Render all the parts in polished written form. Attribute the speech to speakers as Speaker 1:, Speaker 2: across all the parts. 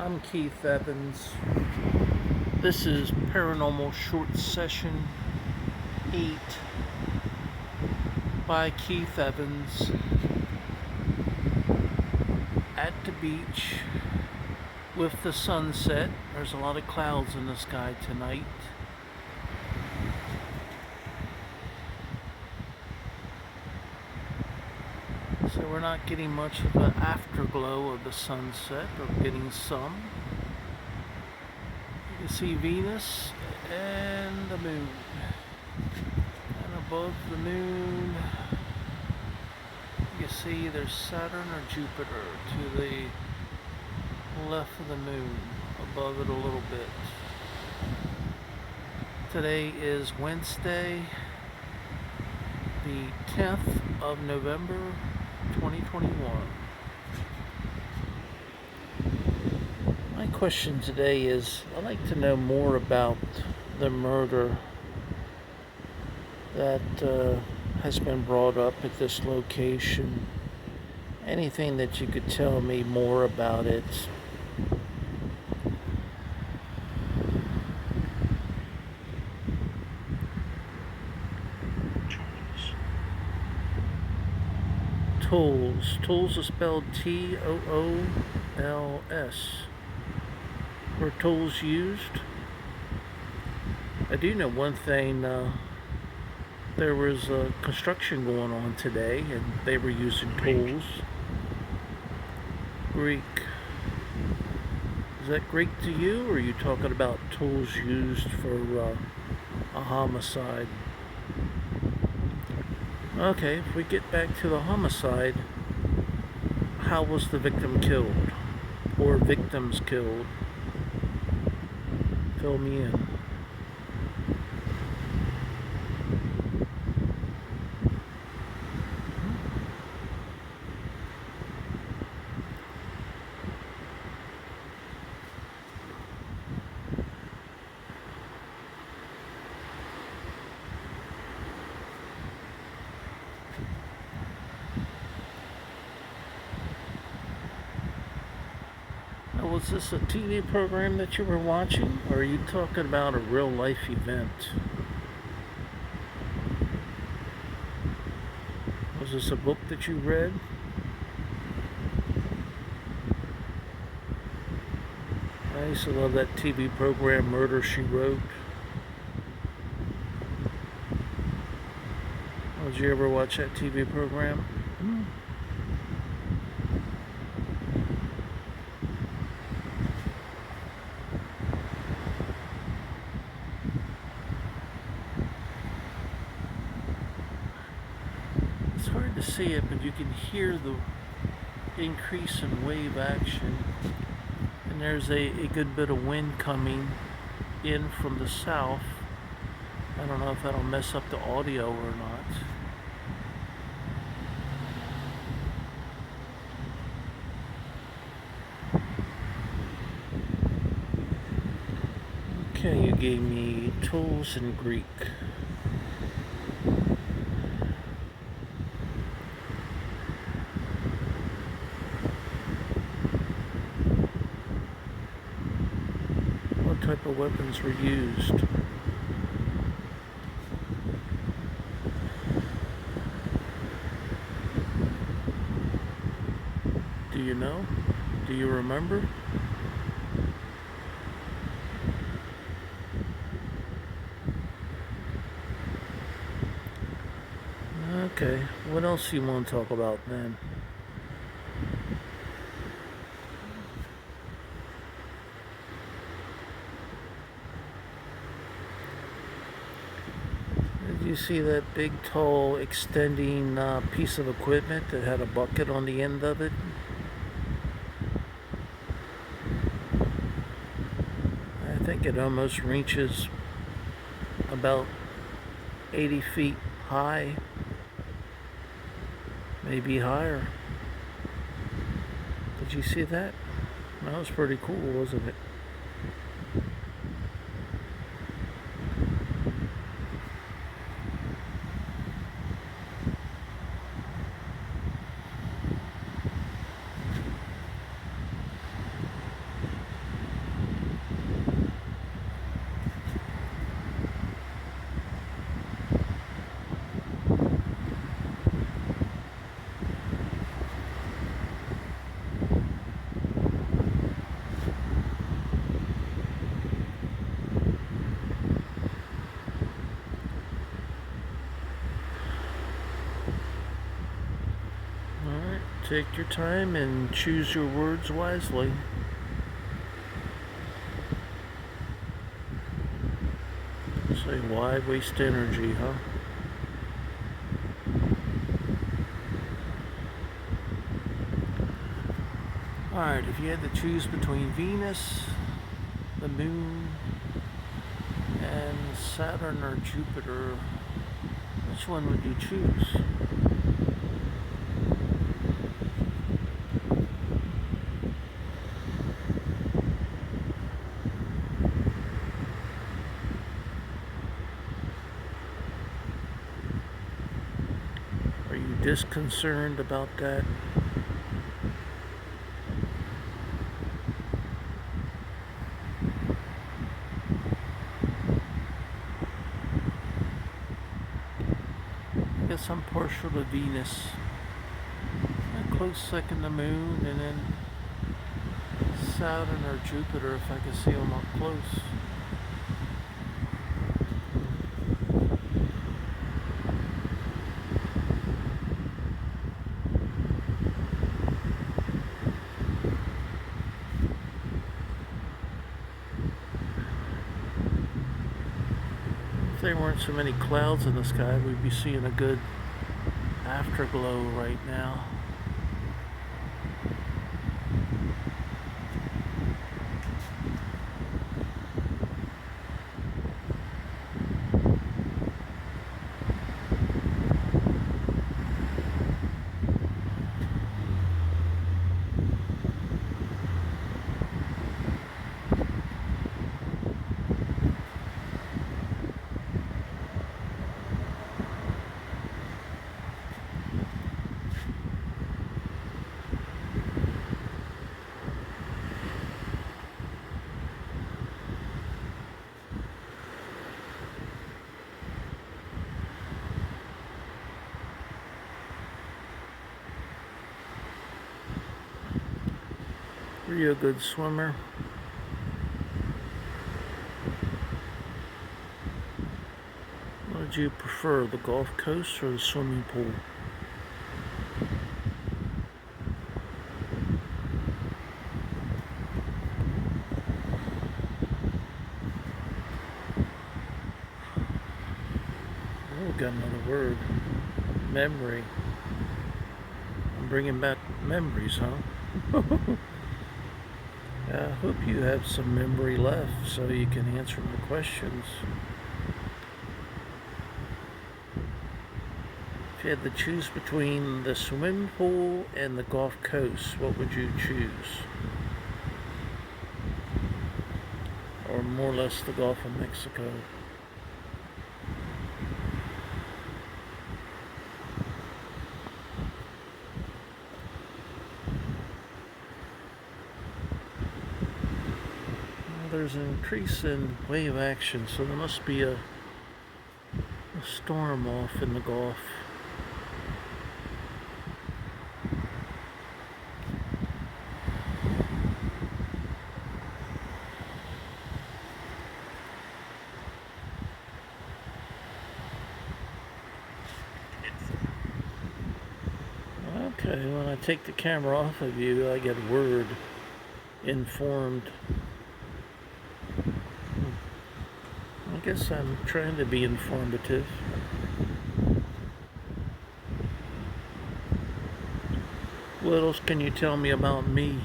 Speaker 1: I'm Keith Evans. This is Paranormal Short Session 8 by Keith Evans at the beach with the sunset. There's a lot of clouds in the sky tonight. So we're not getting much of an afterglow of the sunset, but getting some. You can see Venus and the moon. And above the moon, you can see there's Saturn or Jupiter to the left of the moon, above it a little bit. Today is Wednesday, the 10th of November, 2021. My question today is, I'd like to know more about the murder that has been brought up at this location. Anything that you could tell me more about it. Tools is spelled Tools. Were tools used? I do know one thing. There was construction going on today, and they were using tools. Greek. Is that Greek to you, or are you talking about tools used for a homicide? Okay, if we get back to the homicide, how was the victim killed? Or victims killed? Fill me in. Was this a TV program that you were watching, or are you talking about a real life event? Was this a book that you read? I used to love that TV program, Murder, She Wrote. Did you ever watch that TV program? It's hard to see it, but you can hear the increase in wave action, and there's a good bit of wind coming in from the south. I don't know if that'll mess up the audio or not. Okay, you gave me tools in Greek. What type of weapons were used? Do you know? Do you remember? Okay, what else do you want to talk about then? Did you see that big, tall, extending piece of equipment that had a bucket on the end of it? I think it almost reaches about 80 feet high, maybe higher. Did you see that? That was pretty cool, wasn't it? Take your time and choose your words wisely. Say, why waste energy, huh? Alright, if you had to choose between Venus, the Moon, and Saturn or Jupiter, which one would you choose? Are you disconcerted about that? I guess I'm partial to Venus. A close second to Moon, and then Saturn or Jupiter if I can see them up close. If there weren't so many clouds in the sky, we'd be seeing a good afterglow right now. Are you a good swimmer? What would you prefer, the Gulf Coast or the swimming pool? Oh, got another word. Memory. I'm bringing back memories, huh? I hope you have some memory left so you can answer my questions. If you had to choose between the swimming pool and the Gulf Coast, what would you choose? Or more or less the Gulf of Mexico? There's an increase in wave action, so there must be a storm off in the Gulf. Okay, when I take the camera off of you, I get word informed. I guess I'm trying to be informative. What else can you tell me about me?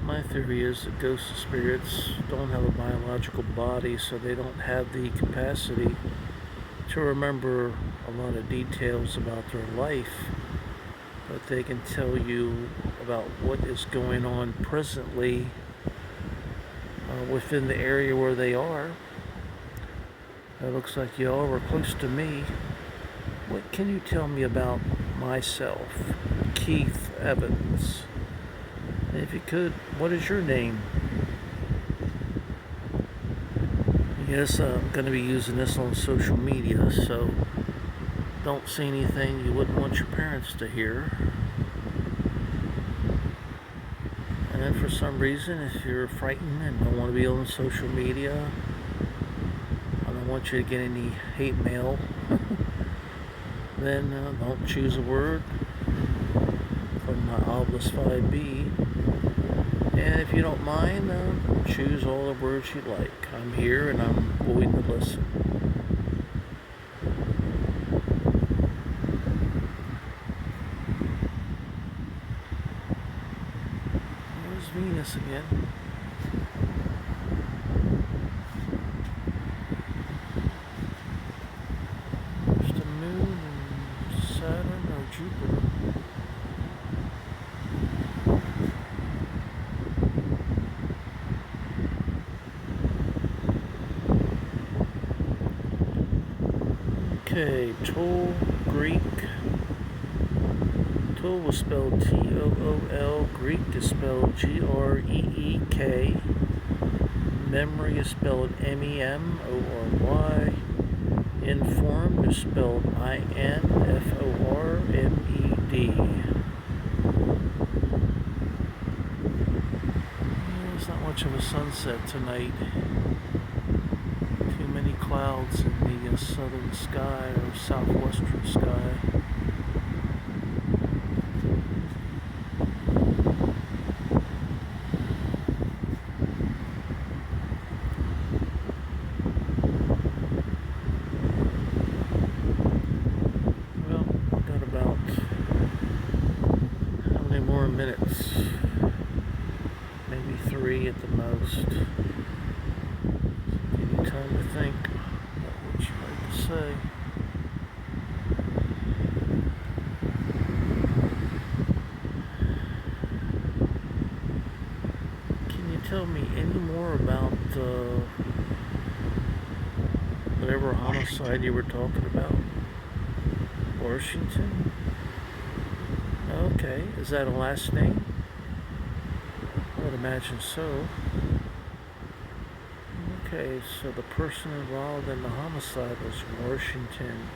Speaker 1: My theory is that ghosts and spirits don't have a biological body, so they don't have the capacity to remember a lot of details about their life, but they can tell you about what is going on presently within the area where they are. It looks like y'all were close to me. What can you tell me about myself, Keith Evans? And if you could, what is your name? Yes, I'm going to be using this on social media, so don't say anything you wouldn't want your parents to hear. And for some reason, if you're frightened and don't want to be on social media, I don't want you to get any hate mail, then don't choose a word. from my Ovilus Vb. And if you don't mind, choose all the words you like. I'm here and I'm willing to listen. There's Venus again. There's the moon and Saturn or Jupiter. Okay, Tool, Greek. Tool was spelled T-O-O-L. Greek is spelled G-R-E-E-K. Memory is spelled M-E-M-O-R-Y. Informed is spelled I-N-F-O-R-M-E-D. There's not much of a sunset tonight. Too many clouds in the southern sky or southwestern sky. Well, I've got about how many more minutes? Maybe 3 at the most. Give you time to think about what you like to say. Can you tell me any more about whatever homicide you were talking about? Washington? Okay, is that a last name? I would imagine so. Okay, so the person involved in the homicide was Washington.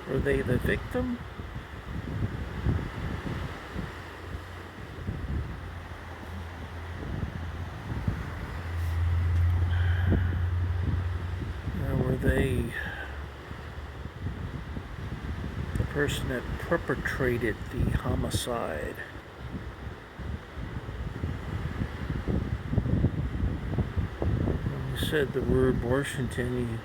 Speaker 1: Were they the victim? Or were they the person that perpetrated the homicide? Said the word Washington, you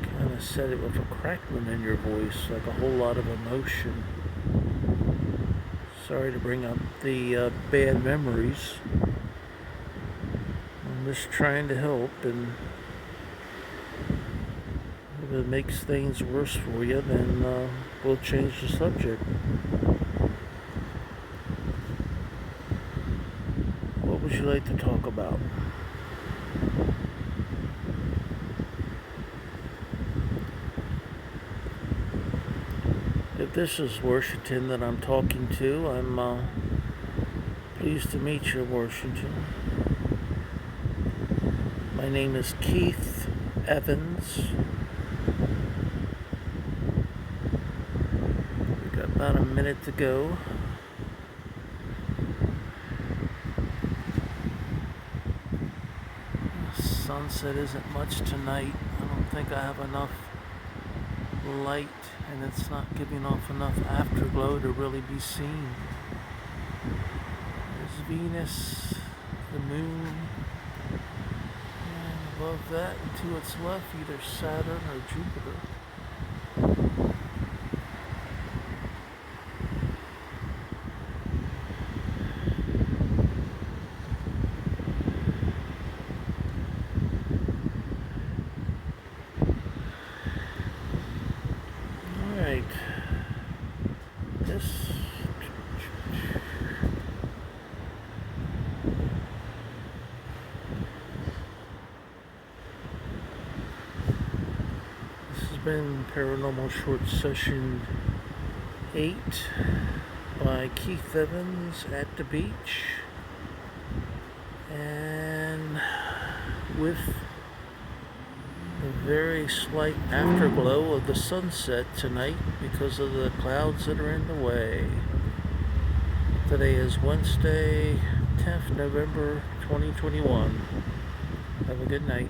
Speaker 1: kind of said it with a crackling in your voice, like a whole lot of emotion. Sorry to bring up the bad memories. I'm just trying to help, and if it makes things worse for you, then we'll change the subject. What would you like to talk about? If this is Washington that I'm talking to, I'm pleased to meet you, Washington. My name is Keith Evans. We've got about a minute to go. The sunset isn't much tonight. I don't think I have enough light, and it's not giving off enough afterglow to really be seen. There's Venus, the moon, and above that and to its left, either Saturn or Jupiter. This has been Paranormal Short Session 8 by Keith Evans at the beach, and with the very slight afterglow of the sunset tonight because of the clouds that are in the way. Today is Wednesday, 10th November 2021. Have a good night.